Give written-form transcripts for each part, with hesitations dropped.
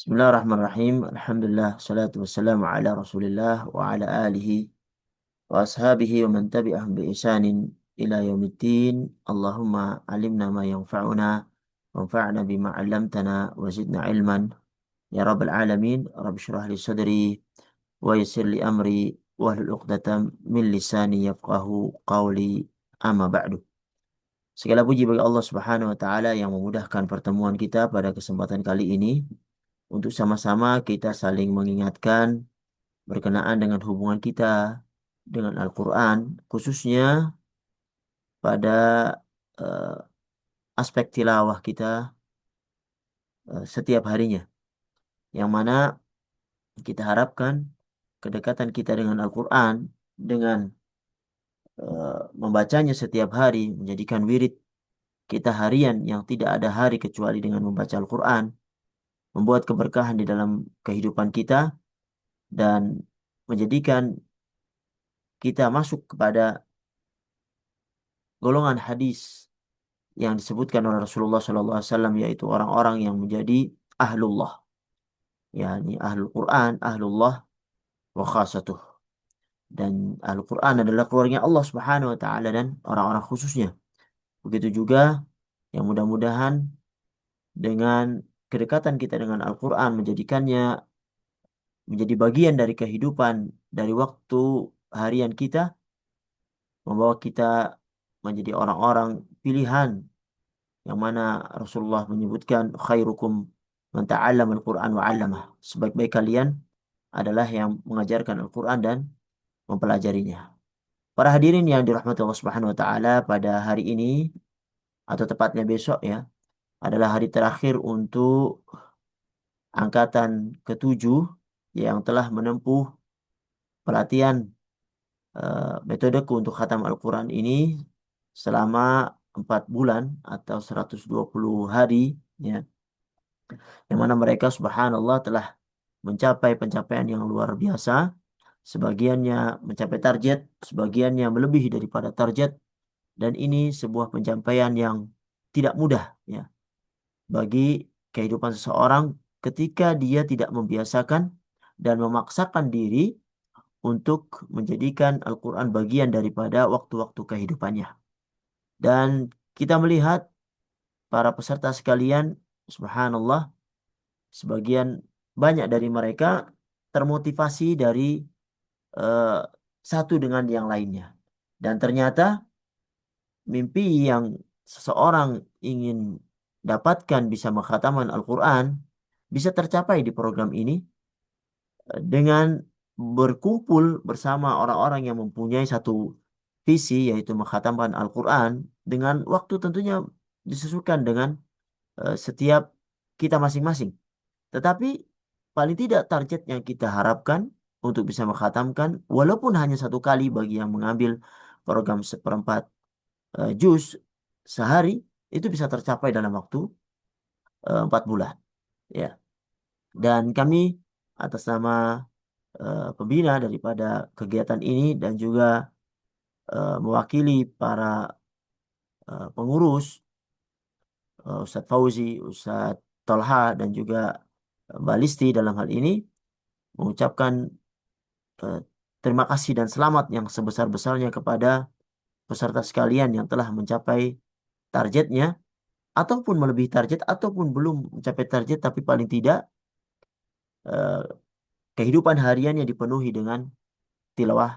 Bismillahirrahmanirrahim. Alhamdulillah, salatu wassalamu ala Rasulillah wa ala alihi wa ashabihi wa man tabi'ahum bi ihsanin ila yaumiddin. Allahumma alimna ma yanfa'una wanfa'na bima 'allamtana wa zidna ilman ya rabbal alamin. Rabbi shrah li sadri wa yassir li amri wa hlul 'uqdatam min lisani yafqahu qawli. Amma ba'du. Segala puji bagi Allah Subhanahu wa taala yang memudahkan pertemuan kita pada kesempatan kali ini untuk sama-sama kita saling mengingatkan berkenaan dengan hubungan kita dengan Al-Quran, khususnya pada eh, aspek tilawah kita setiap harinya, yang mana kita harapkan kedekatan kita dengan Al-Quran dengan membacanya setiap hari menjadikan wirid kita harian yang tidak ada hari kecuali dengan membaca Al-Quran, membuat keberkahan di dalam kehidupan kita dan menjadikan kita masuk kepada golongan hadis yang disebutkan oleh Rasulullah SAW, yaitu orang-orang yang menjadi ahlullah, yakni ahlul Quran, ahlullah wa khasatuh. Dan ahlul Quran adalah keluarga Allah Subhanahu wa taala dan orang-orang khususnya. Begitu juga yang mudah-mudahan dengan kedekatan kita dengan Al-Quran menjadikannya menjadi bagian dari kehidupan dari waktu harian kita, membawa kita menjadi orang-orang pilihan yang mana Rasulullah menyebutkan khairukum man ta'allama al-Qur'an wa 'allamah. Sebaik-baik kalian adalah yang mengajarkan Al-Qur'an dan mempelajarinya. Para hadirin yang dirahmati Allah Subhanahu wa taala, pada hari ini atau tepatnya besok ya, adalah hari terakhir untuk angkatan ketujuh yang telah menempuh pelatihan metodeku untuk khatam Al-Quran ini selama 4 bulan atau 120 hari ya, yang mana mereka subhanallah telah mencapai pencapaian yang luar biasa. Sebagiannya mencapai target, sebagiannya melebihi daripada target, dan ini sebuah pencapaian yang tidak mudah ya bagi kehidupan seseorang ketika dia tidak membiasakan dan memaksakan diri untuk menjadikan Al-Quran bagian daripada waktu-waktu kehidupannya. Dan kita melihat para peserta sekalian, subhanallah, sebagian banyak dari mereka termotivasi dari eh, satu dengan yang lainnya. Dan ternyata mimpi yang seseorang ingin dapatkan bisa mengkhatamkan Al-Quran bisa tercapai di program ini dengan berkumpul bersama orang-orang yang mempunyai satu visi, yaitu mengkhatamkan Al-Quran dengan waktu tentunya disesuaikan dengan setiap kita masing-masing. Tetapi paling tidak target yang kita harapkan untuk bisa mengkhatamkan walaupun hanya satu kali bagi yang mengambil program seperempat juz sehari, itu bisa tercapai dalam waktu 4 bulan ya. Dan kami atas nama pembina daripada kegiatan ini dan juga mewakili para pengurus, Ustadz Fauzi, Ustadz Tolha dan juga Mbak Listi dalam hal ini mengucapkan eh, terima kasih dan selamat yang sebesar-besarnya kepada peserta sekalian yang telah mencapai targetnya ataupun melebihi target ataupun belum mencapai target, tapi paling tidak eh, kehidupan hariannya dipenuhi dengan tilawah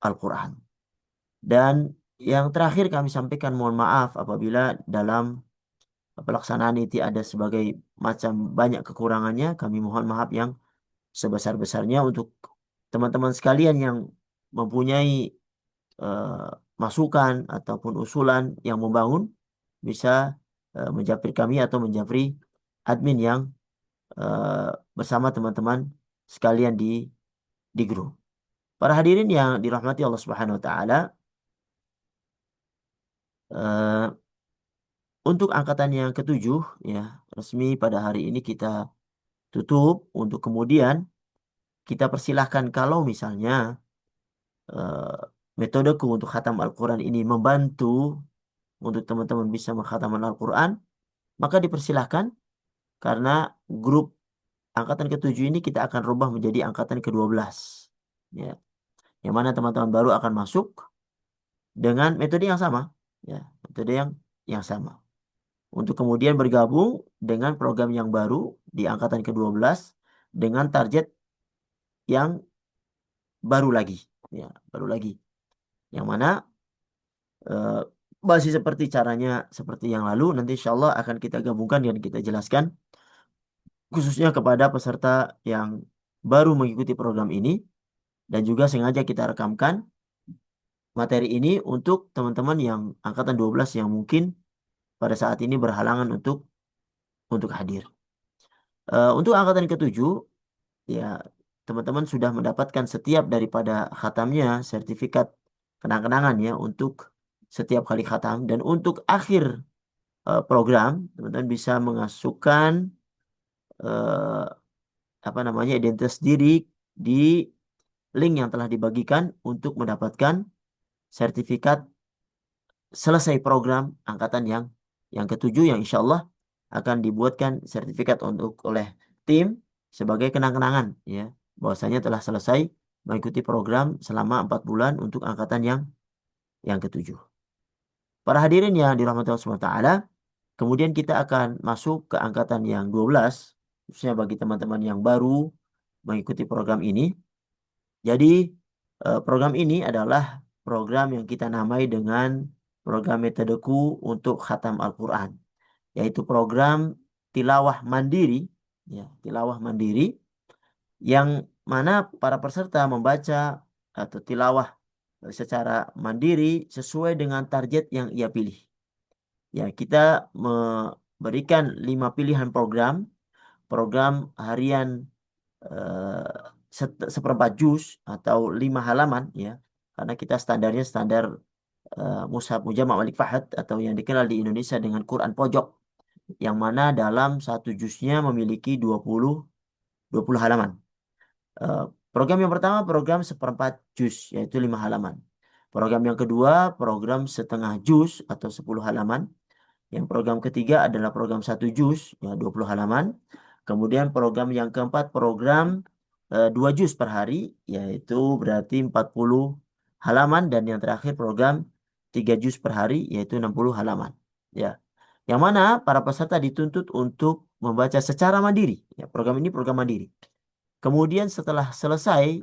Al-Quran. Dan yang terakhir kami sampaikan mohon maaf apabila dalam pelaksanaan ini ada sebagai macam banyak kekurangannya. Kami mohon maaf yang sebesar-besarnya untuk teman-teman sekalian yang mempunyai eh, masukan ataupun usulan yang membangun, bisa menjapri kami atau menjapri admin yang eh, bersama teman-teman sekalian di grup. Para hadirin yang dirahmati Allah Subhanahu wa taala, eh, untuk angkatan yang ketujuh ya, resmi pada hari ini kita tutup. Untuk kemudian kita persilahkan kalau misalnya eh, metodeku untuk khatam Al-Quran ini membantu untuk teman-teman bisa mengkhatamkan Al-Quran, maka dipersilahkan karena grup angkatan ke-7 ini kita akan rubah menjadi angkatan ke-12. Ya, yang mana teman-teman baru akan masuk dengan metode yang sama, ya, metode yang sama. Untuk kemudian bergabung dengan program yang baru di angkatan ke-12 dengan target yang baru lagi, ya, baru lagi. Yang mana eh, masih seperti caranya seperti yang lalu, nanti insya Allah akan kita gabungkan dan kita jelaskan khususnya kepada peserta yang baru mengikuti program ini, dan juga sengaja kita rekamkan materi ini untuk teman-teman yang angkatan 12 yang mungkin pada saat ini berhalangan untuk hadir. Untuk angkatan ke-7, ya, teman-teman sudah mendapatkan setiap daripada khatamnya sertifikat kenang-kenangan ya untuk setiap kali khatam, dan untuk akhir program teman-teman bisa mengasukkan eh, apa namanya identitas diri di link yang telah dibagikan untuk mendapatkan sertifikat selesai program angkatan yang ke-7, yang insya Allah akan dibuatkan sertifikat untuk oleh tim sebagai kenang-kenangan ya, bahwasanya telah selesai mengikuti program selama 4 bulan untuk angkatan yang ke-7. Para hadirin yang dirahmati Allah Subhanahu wa taala, kemudian kita akan masuk ke angkatan yang 12, khususnya bagi teman-teman yang baru mengikuti program ini. Jadi program ini adalah program yang kita namai dengan program metodeku untuk khatam Al-Quran, yaitu program tilawah mandiri, ya, tilawah mandiri yang mana para peserta membaca atau tilawah secara mandiri sesuai dengan target yang ia pilih. Ya, kita memberikan 5 pilihan program, program harian seperempat juz atau 5 halaman ya, karena kita standarnya standar Mushaf Mujama' Malik Fahad atau yang dikenal di Indonesia dengan Quran pojok, yang mana dalam satu juznya memiliki 20 halaman. Eh, Program yang pertama program seperempat juz yaitu 5 halaman. Program yang kedua program setengah juz atau 10 halaman. Yang program ketiga adalah program satu juz, ya, 20 halaman. Kemudian program yang keempat program 2 juz per hari, yaitu berarti 40 halaman. Dan yang terakhir program 3 juz per hari, yaitu 60 halaman. Ya. Yang mana para peserta dituntut untuk membaca secara mandiri. Ya, program ini program mandiri. Kemudian setelah selesai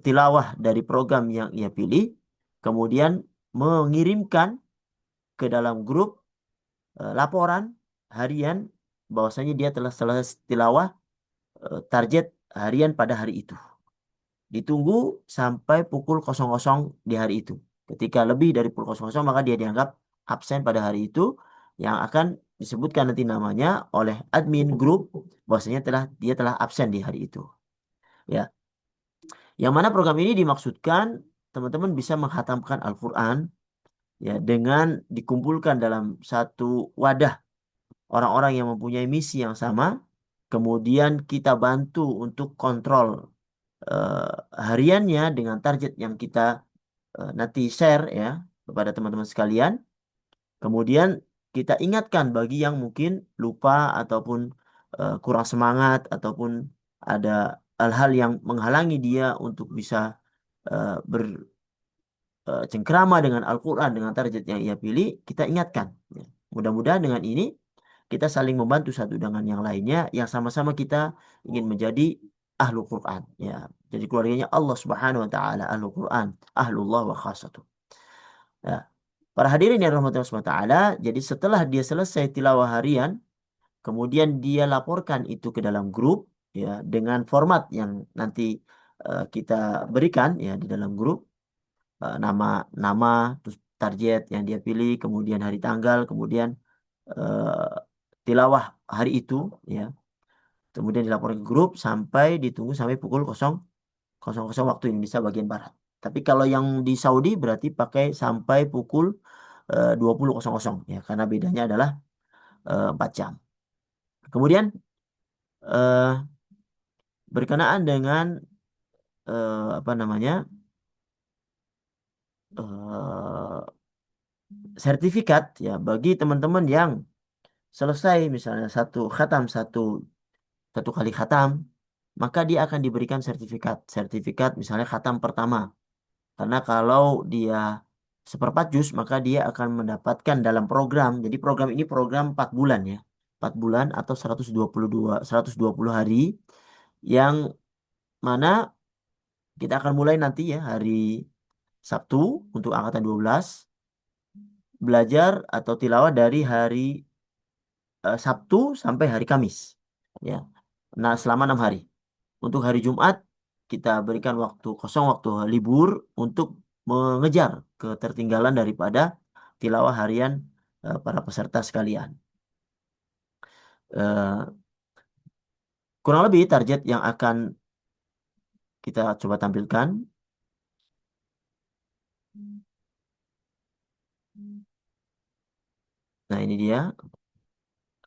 tilawah dari program yang ia pilih, kemudian mengirimkan ke dalam grup laporan harian bahwasanya dia telah selesai tilawah target harian pada hari itu. Ditunggu sampai pukul 00 di hari itu. Ketika lebih dari pukul 00 maka dia dianggap absen pada hari itu, yang akan disebutkan nanti namanya oleh admin grup bahwasanya dia telah absen di hari itu. Ya, yang mana program ini dimaksudkan teman-teman bisa menghatamkan Al-Quran ya dengan dikumpulkan dalam satu wadah orang-orang yang mempunyai misi yang sama, kemudian kita bantu untuk kontrol hariannya dengan target yang kita nanti share ya kepada teman-teman sekalian. Kemudian kita ingatkan bagi yang mungkin lupa ataupun kurang semangat ataupun ada hal-hal yang menghalangi dia untuk bisa bercengkrama dengan Al-Quran dengan target yang ia pilih, kita ingatkan. Ya. Mudah-mudahan dengan ini kita saling membantu satu dengan yang lainnya, yang sama-sama kita ingin menjadi ahlu Quran. Ya, jadi keluarganya Allah Subhanahu Wa Taala, ahlu Quran, ahlullah wa khasatuh. Ya. Para hadirin yang rahmatullah subhanahu wa taala, jadi setelah dia selesai tilawah harian, kemudian dia laporkan itu ke dalam grup ya dengan format yang nanti kita berikan ya di dalam grup, nama nama terus target yang dia pilih, kemudian hari tanggal, kemudian tilawah hari itu ya. Kemudian dilaporkan ke grup sampai ditunggu sampai pukul 00 waktu Indonesia bagian barat. Tapi kalau yang di Saudi berarti pakai sampai pukul 20.00 ya, karena bedanya adalah 4 jam. Kemudian eh, berkenaan dengan apa namanya eh, sertifikat ya bagi teman-teman yang selesai misalnya satu khatam satu satu kali khatam, maka dia akan diberikan sertifikat. Sertifikat misalnya khatam pertama. Karena kalau dia seperempat juz, maka dia akan mendapatkan dalam program. Jadi program ini program 4 bulan ya. 4 bulan atau 120 hari yang mana kita akan mulai nanti ya hari Sabtu untuk angkatan 12 belajar atau tilawah dari hari Sabtu sampai hari Kamis. Ya. Nah, selama 6 hari. Untuk hari Jumat kita berikan waktu kosong, waktu libur untuk mengejar ketertinggalan daripada tilawah harian para peserta sekalian. Eh, Kurang lebih target yang akan kita coba tampilkan. Nah, ini dia.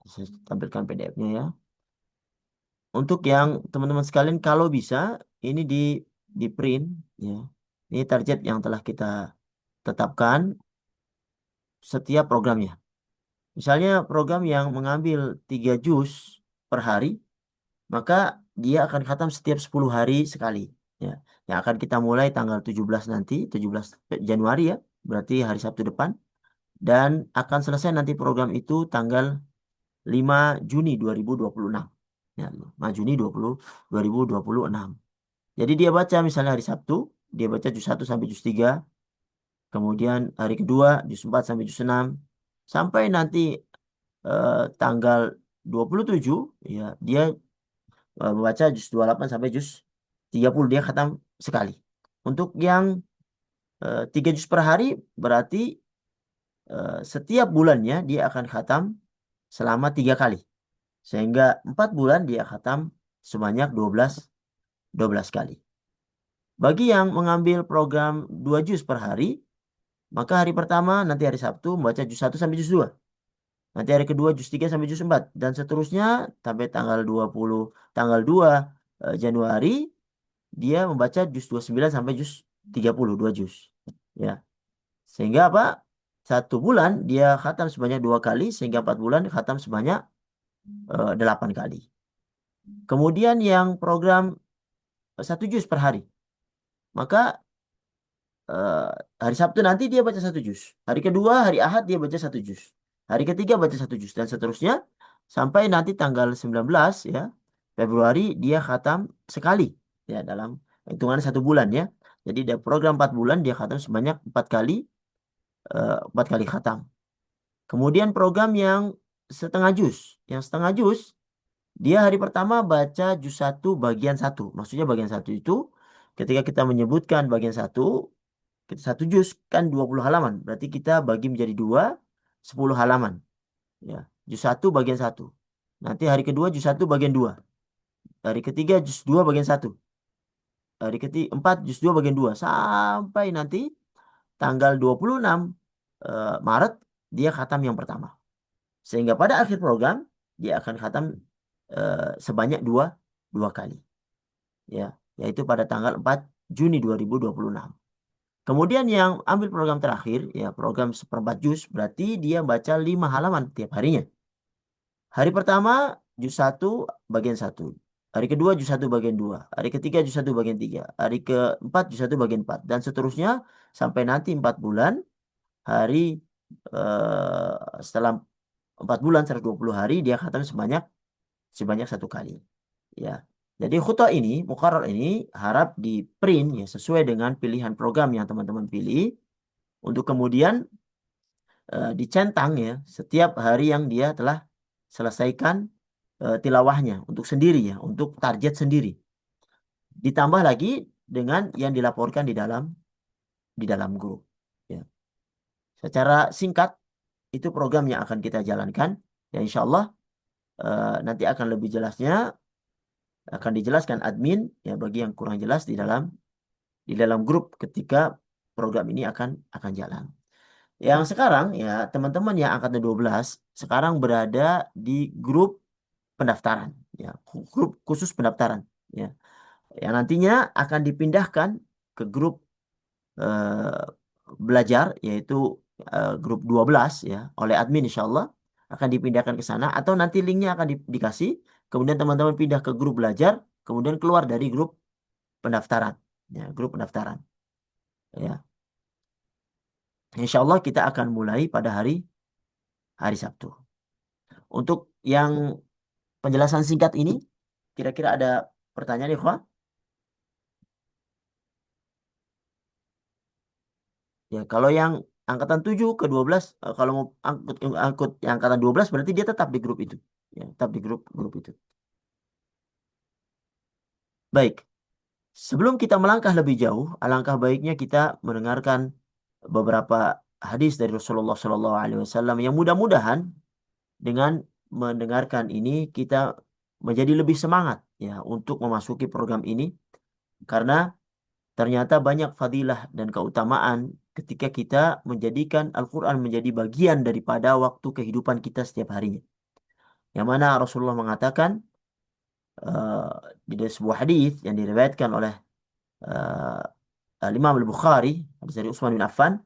Saya tampilkan PDF-nya ya. Untuk yang teman-teman sekalian, kalau bisa ini di print ya. Ini target yang telah kita tetapkan setiap programnya. Misalnya program yang mengambil 3 juz per hari, maka dia akan khatam setiap 10 hari sekali. Ya. Yang akan kita mulai tanggal 17 nanti, 17 Januari ya, berarti hari Sabtu depan. Dan akan selesai nanti program itu tanggal 5 Juni 2026. Ya, 5 Juni 2026. Jadi dia baca misalnya hari Sabtu, dia baca juz 1 sampai juz 3, kemudian hari kedua juz 4 sampai juz 6, sampai nanti tanggal 27 ya dia membaca juz 28 sampai juz 30 dia khatam sekali. Untuk yang 3 juz per hari berarti setiap bulannya dia akan khatam selama 3 kali. Sehingga 4 bulan dia khatam sebanyak 12 kali. Bagi yang mengambil program 2 juz per hari, maka hari pertama nanti hari Sabtu membaca juz 1 sampai juz 2. Nanti hari kedua juz 3 sampai juz 4 dan seterusnya sampai tanggal 2 Januari dia membaca juz 29 sampai juz 30 2 juz. Ya. Sehingga apa? 1 bulan dia khatam sebanyak 2 kali sehingga 4 bulan khatam sebanyak 8 kali. Kemudian yang program 1 juz per hari. Maka eh, hari Sabtu nanti dia baca 1 juz. Hari kedua, hari Ahad dia baca 1 juz. Hari ketiga baca 1 juz dan seterusnya sampai nanti tanggal 19 ya Februari dia khatam sekali ya dalam hitungan 1 bulan ya. Jadi ada program 4 bulan dia khatam sebanyak 4 kali khatam. Kemudian program yang setengah juz. Yang setengah juz dia hari pertama baca juz 1 bagian 1. Maksudnya bagian 1 itu ketika kita menyebutkan bagian 1 kita 1 juz kan 20 halaman. Berarti kita bagi menjadi 2, 10 halaman. Ya, juz 1 bagian 1. Nanti hari kedua juz 1 bagian 2. Hari ketiga juz 2 bagian 1. Hari ketiga 4 juz 2 bagian 2. Sampai nanti tanggal 26 Maret dia khatam yang pertama. Sehingga pada akhir program dia akan khatam sebanyak dua kali. Ya, yaitu pada tanggal 4 Juni 2026. Kemudian yang ambil program terakhir, ya program seperempat juz, berarti dia baca 5 halaman tiap harinya. Hari pertama, juz 1 bagian 1. Hari kedua, juz 1 bagian 2. Hari ketiga, juz 1 bagian 3. Hari keempat, juz 1 bagian 4. Dan seterusnya, sampai nanti 4 bulan, hari setelah 4 bulan, 120 hari, dia khatam sebanyak 1 kali. Ya. Jadi khutbah ini, muqarrar ini harap di print ya sesuai dengan pilihan program yang teman-teman pilih untuk kemudian dicentang ya setiap hari yang dia telah selesaikan tilawahnya untuk sendiri ya, untuk target sendiri. Ditambah lagi dengan yang dilaporkan di dalam grup. Ya. Secara singkat itu program yang akan kita jalankan. Ya insya Allah nanti akan lebih jelasnya akan dijelaskan admin ya bagi yang kurang jelas di dalam grup ketika program ini akan jalan. Yang sekarang ya teman-teman yang angkatan 12 sekarang berada di grup pendaftaran ya, grup khusus pendaftaran ya. Yang nantinya akan dipindahkan ke grup eh, belajar yaitu grup 12 ya oleh admin insyaallah akan dipindahkan ke sana atau nanti linknya akan dikasih kemudian teman-teman pindah ke grup belajar, kemudian keluar dari grup pendaftaran. Ya, grup pendaftaran. Ya, insya Allah kita akan mulai pada hari hari Sabtu. Untuk yang penjelasan singkat ini, kira-kira ada pertanyaan, Ikhwan? Ya, kalau yang angkatan 7 ke 12, kalau mau angkut yang angkatan 12 berarti dia tetap di grup itu. Ya, tetap di grup grup itu. Baik, sebelum kita melangkah lebih jauh, alangkah baiknya kita mendengarkan beberapa hadis dari Rasulullah SAW yang mudah-mudahan dengan mendengarkan ini kita menjadi lebih semangat ya untuk memasuki program ini karena ternyata banyak fadilah dan keutamaan ketika kita menjadikan Al-Quran menjadi bagian daripada waktu kehidupan kita setiap harinya. Yang mana Rasulullah mengatakan di sebuah hadis yang diriwayatkan oleh Imam Al-Bukhari, hadis dari Utsman bin Affan,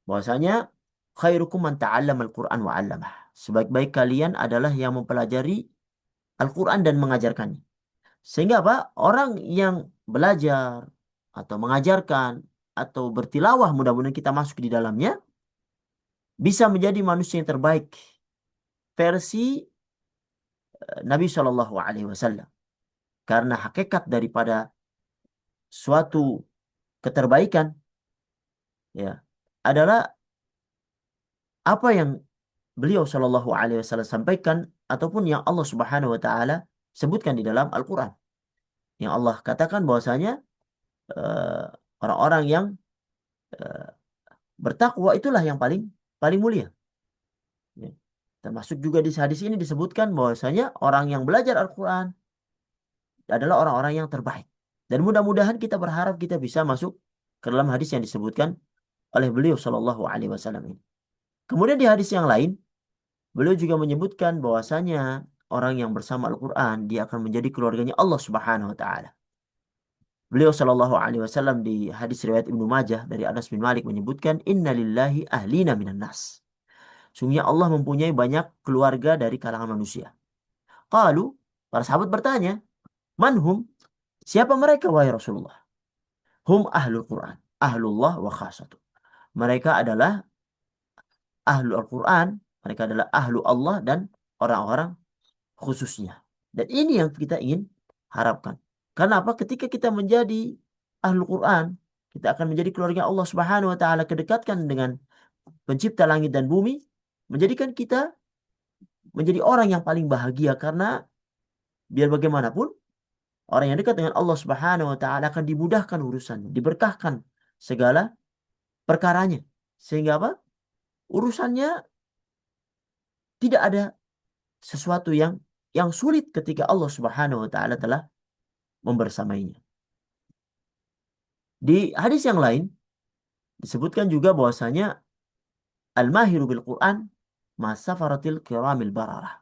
bahwasanya khairukum man ta'allama al-Quran wa 'allamah. Sebaik-baik kalian adalah yang mempelajari Al-Quran dan mengajarkannya. Sehingga apa? Orang yang belajar atau mengajarkan atau bertilawah, mudah-mudahan kita masuk di dalamnya, bisa menjadi manusia yang terbaik versi Nabi Shallallahu Alaihi Wasallam. Karena hakikat daripada suatu keterbaikan ya adalah apa yang beliau Shallallahu Alaihi Wasallam sampaikan ataupun yang Allah Subhanahu Wa Taala sebutkan di dalam Al-Quran. Yang Allah katakan bahwasanya eh, orang-orang yang eh, bertakwa itulah yang paling paling mulia. Ya. Termasuk juga di hadis ini disebutkan bahwasanya orang yang belajar Al-Quran adalah orang-orang yang terbaik. Dan mudah-mudahan kita berharap kita bisa masuk ke dalam hadis yang disebutkan oleh beliau Shallallahu Alaihi Wasallam ini. Kemudian di hadis yang lain, beliau juga menyebutkan bahwasanya orang yang bersama Al-Quran dia akan menjadi keluarganya Allah Subhanahu Wa Taala. Beliau Shallallahu Alaihi Wasallam di hadis riwayat Ibnu Majah dari Anas bin Malik menyebutkan Inna lillahi ahlina minan nas. Sungguhnya Allah mempunyai banyak keluarga dari kalangan manusia. Qalu, para sahabat bertanya, manhum? Siapa mereka wahai Rasulullah? Hum ahlul Quran, ahlullah wa khasatu. Mereka adalah ahlu Al-Quran, mereka adalah ahlu Allah dan orang-orang khususnya. Dan ini yang kita ingin harapkan. Karena apa? Ketika kita menjadi ahlu Quran, kita akan menjadi keluarga Allah Subhanahu wa taala, kedekatkan dengan pencipta langit dan bumi, menjadikan kita menjadi orang yang paling bahagia karena biar bagaimanapun orang yang dekat dengan Allah Subhanahu wa taala akan dimudahkan urusannya, diberkahkan segala perkaranya. Sehingga apa? Urusannya tidak ada sesuatu yang sulit ketika Allah Subhanahu wa taala telah membersamainya. Di hadis yang lain disebutkan juga bahwasanya al-mahiru bil Quran masafaratil kiramil bararah.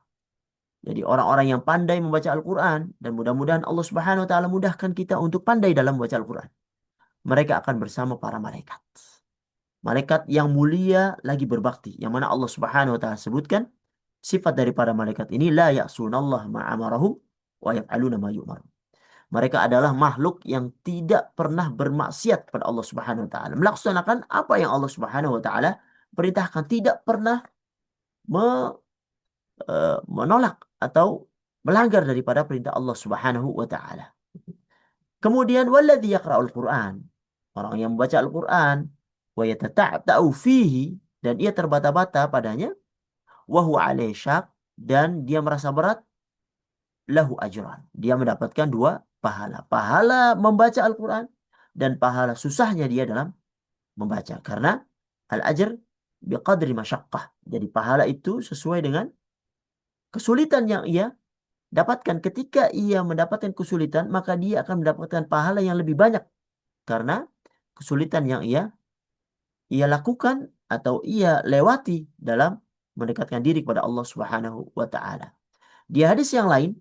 Jadi orang-orang yang pandai membaca Al-Quran dan mudah-mudahan Allah Subhanahu wa taala mudahkan kita untuk pandai dalam membaca Al-Quran. Mereka akan bersama para malaikat. Malaikat yang mulia lagi berbakti. Yang mana Allah Subhanahu wa taala sebutkan sifat dari para malaikat ini la ya'sunallah ma'amarahum wa yaf'aluna ma yu'marun. Mereka adalah makhluk yang tidak pernah bermaksiat kepada Allah Subhanahu wa taala. Melaksanakan apa yang Allah Subhanahu wa taala perintahkan, tidak pernah menolak atau melanggar daripada perintah Allah Subhanahu wa taala. Kemudian walladzi yaqra'ul Qur'an, orang yang membaca Al-Qur'an wa yatata'u fihi, dan ia terbata-bata padanya, wa huwa alaihi syaq, dan dia merasa berat, lahu ajran, dia mendapatkan dua pahala. Pahala membaca Al-Qur'an dan pahala susahnya dia dalam membaca. Karena al-ajr biqadri masyaqqah. Jadi pahala itu sesuai dengan kesulitan yang ia dapatkan. Ketika ia mendapatkan kesulitan, maka dia akan mendapatkan pahala yang lebih banyak. Karena kesulitan yang ia lakukan atau ia lewati dalam mendekatkan diri kepada Allah Subhanahu wa taala. Di hadis yang lain,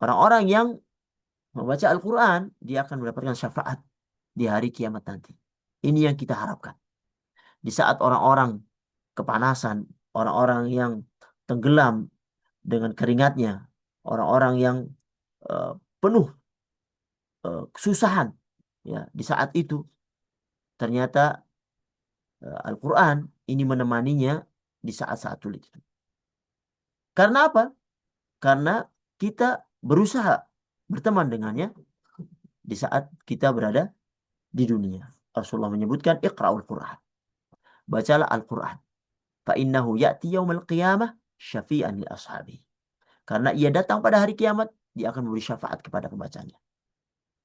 orang-orang yang membaca Al-Qur'an, dia akan mendapatkan syafaat di hari kiamat nanti. Ini yang kita harapkan. Di saat orang-orang kepanasan, orang-orang yang tenggelam dengan keringatnya, orang-orang yang eh, penuh kesusahan, ya, di saat itu ternyata Al-Quran ini menemaninya di saat-saat sulit itu. Karena apa? Karena kita berusaha berteman dengannya di saat kita berada di dunia. Rasulullah menyebutkan Iqra'ul Quran. Bacalah Al-Quran. Fa innahu ya'ti yaumal qiyamah syafi'an li ashabi. Karena ia datang pada hari kiamat, dia akan memberi syafaat kepada pembacanya.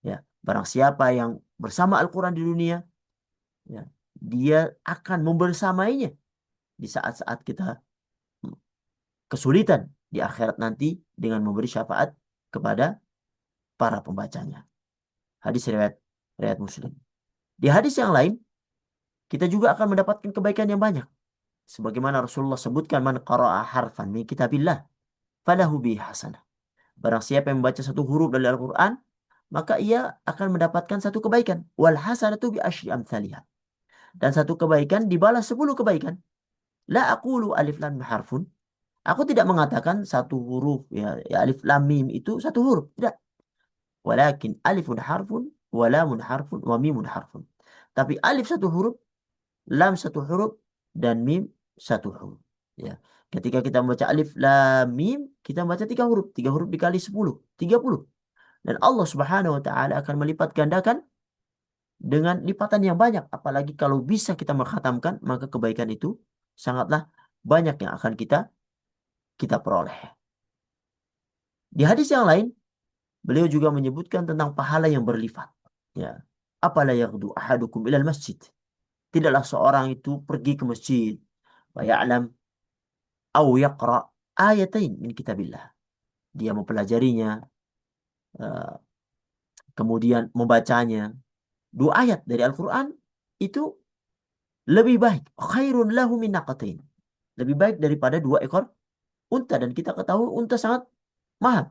Ya, barang siapa yang bersama Al-Quran di dunia, ya, dia akan membersamainya di saat-saat kita kesulitan di akhirat nanti dengan memberi syafaat kepada para pembacanya. Hadis riwayat Muslim. Di hadis yang lain, kita juga akan mendapatkan kebaikan yang banyak. Sebagaimana Rasulullah sebutkan, man qara'a harfan min kitabillah falahu bi hasanah. Barang siapa yang membaca satu huruf dari Al-Quran, maka ia akan mendapatkan satu kebaikan. Wal hasanatu bi asyri amthaliha. Dan satu kebaikan dibalas 10 kebaikan. La aqulu alif lam mim harfun. Aku tidak mengatakan satu huruf, ya alif lam mim itu satu huruf. Tidak. Walakin alifun harfun, wa lamun harfun, wa mimun harfun. Tapi alif satu huruf, lam satu huruf, dan mim satu huruf. Ya. Ketika kita membaca alif lam mim, kita membaca tiga huruf. Tiga huruf dikali 10, 30. Dan Allah Subhanahu wa taala akan melipat gandakan dengan lipatan yang banyak. Apalagi kalau bisa kita mengkhatamkan, maka kebaikan itu sangatlah banyak yang akan kita peroleh. Di hadis yang lain, beliau juga menyebutkan tentang pahala yang berlipat. Ya. Apala yaghdu ahadukum ilal masjid. Tidaklah seorang itu pergi ke masjid. Wa ya'lam au yaqra ayatain min kitabillah. Dia mempelajarinya, eh, kemudian membacanya. Dua ayat dari Al-Quran itu lebih baik. Khairun lahu min naqatain. Lebih baik daripada dua ekor unta. Dan kita ketahui unta sangat mahal.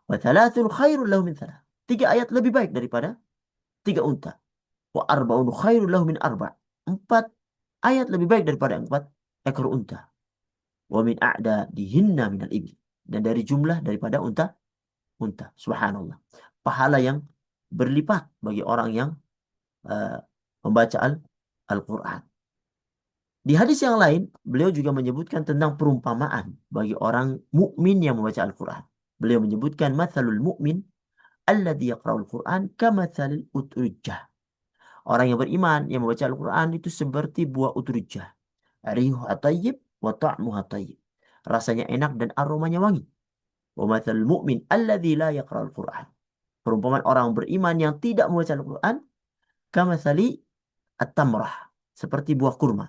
Wa thalathun khairun lahu min thalath. Tiga ayat lebih baik daripada tiga unta. Wa arba'un khairun lahu min arba'. Empat ayat lebih baik daripada empat ekor unta. Wa min a'da dihinna minal ibil. Dan dari jumlah daripada unta. Subhanallah. Pahala yang berlipat bagi orang yang uh, membaca Al-Quran. Di hadis yang lain, beliau juga menyebutkan tentang perumpamaan bagi orang mukmin yang membaca Al-Quran. Beliau menyebutkan mathalul mu'min alladhi yaqra'ul Quran kamathalil utrujjah. Orang yang beriman yang membaca Al-Quran itu seperti buah utrujjah. Rihuha tayyib wa ta'muha tayyib. Rasanya enak dan aromanya wangi. Wa mathalul mu'min alladhi la yaqra'ul Quran. Perumpamaan orang beriman yang tidak membaca Al-Quran kamathali at-tamrah. Seperti buah kurma.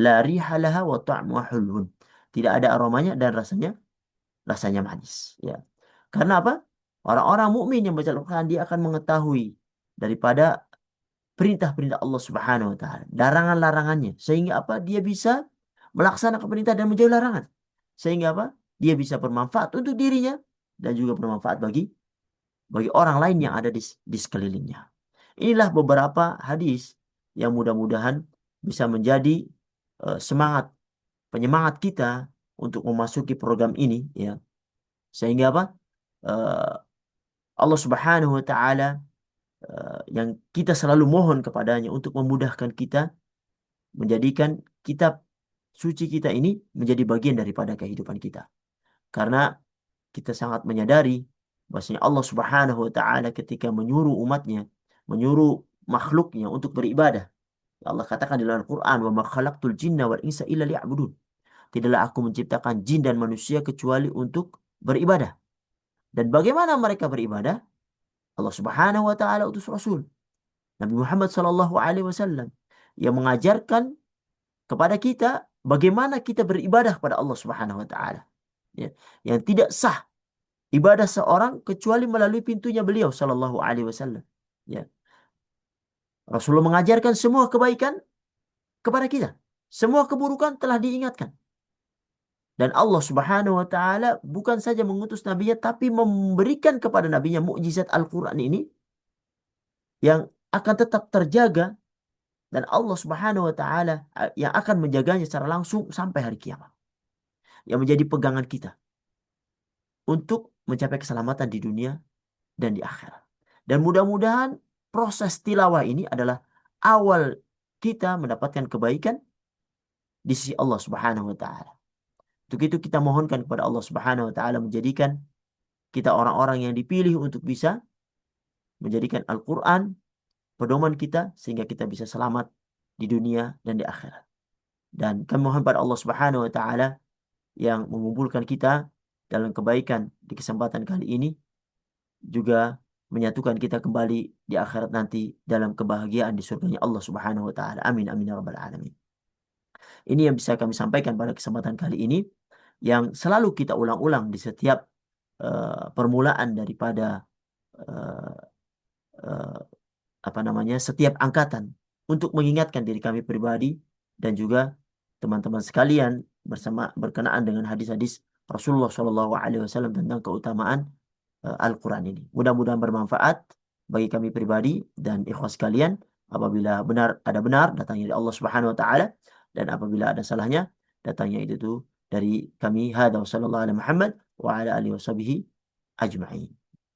La riha laha wa ta'muha hulun. Tidak ada aromanya dan rasanya manis. Ya. Karena apa? Orang-orang mukmin yang baca Al-Quran dia akan mengetahui daripada perintah-perintah Allah Subhanahu wa taala, larangan-larangannya, sehingga apa? Dia bisa melaksanakan perintah dan menjauhi larangan. Sehingga apa? Dia bisa bermanfaat untuk dirinya dan juga bermanfaat bagi orang lain yang ada di sekelilingnya. Inilah beberapa hadis yang mudah-mudahan bisa menjadi semangat penyemangat kita untuk memasuki program ini, ya. Sehingga apa? Eh, Allah Subhanahu wa taala yang kita selalu mohon kepadanya untuk memudahkan kita menjadikan kitab suci kita ini menjadi bagian daripada kehidupan kita. Karena kita sangat menyadari bahwasanya Allah Subhanahu wa taala ketika menyuruh umatnya, menyuruh makhluknya untuk beribadah. Allah katakan di dalam Al-Quran, "Wa ma khalaqtul jinna wal insa illa liya'budun." Tidaklah aku menciptakan jin dan manusia kecuali untuk beribadah. Dan bagaimana mereka beribadah? Allah Subhanahu wa taala utus Rasul Nabi Muhammad sallallahu alaihi wasallam yang mengajarkan kepada kita bagaimana kita beribadah kepada Allah Subhanahu wa taala. Ya, yang tidak sah ibadah seorang kecuali melalui pintunya beliau sallallahu alaihi wasallam. Ya. Rasulullah mengajarkan semua kebaikan kepada kita. Semua keburukan telah diingatkan. Dan Allah Subhanahu wa taala bukan saja mengutus nabinya tapi memberikan kepada nabinya mukjizat Al-Qur'an ini yang akan tetap terjaga dan Allah Subhanahu wa taala yang akan menjaganya secara langsung sampai hari kiamat. Yang menjadi pegangan kita untuk mencapai keselamatan di dunia dan di akhirat. Dan mudah-mudahan proses tilawah ini adalah awal kita mendapatkan kebaikan di sisi Allah Subhanahu wa taala. Untuk itu kita mohonkan kepada Allah Subhanahu wa taala menjadikan kita orang-orang yang dipilih untuk bisa menjadikan Al-Qur'an pedoman kita sehingga kita bisa selamat di dunia dan di akhirat. Dan kami mohon pada Allah Subhanahu wa taala yang mengumpulkan kita dalam kebaikan di kesempatan kali ini juga menyatukan kita kembali di akhirat nanti dalam kebahagiaan di surganya Allah Subhanahu wa taala. Amin amin ya rabbal alamin. Ini yang bisa kami sampaikan pada kesempatan kali ini yang selalu kita ulang-ulang di setiap permulaan daripada uh, setiap angkatan untuk mengingatkan diri kami pribadi dan juga teman-teman sekalian bersama berkenaan dengan hadis-hadis Rasulullah Shallallahu Alaihi Wasallam tentang keutamaan Al-Quran ini. Mudah-mudahan bermanfaat bagi kami pribadi dan ikhwas sekalian. Apabila benar datangnya dari Allah Subhanahu Wa Taala, dan apabila ada salahnya datangnya itu tuh dari kami. Hada wa sallallahu ala Muhammad wa ala alihi wa sahbihi ajma'in.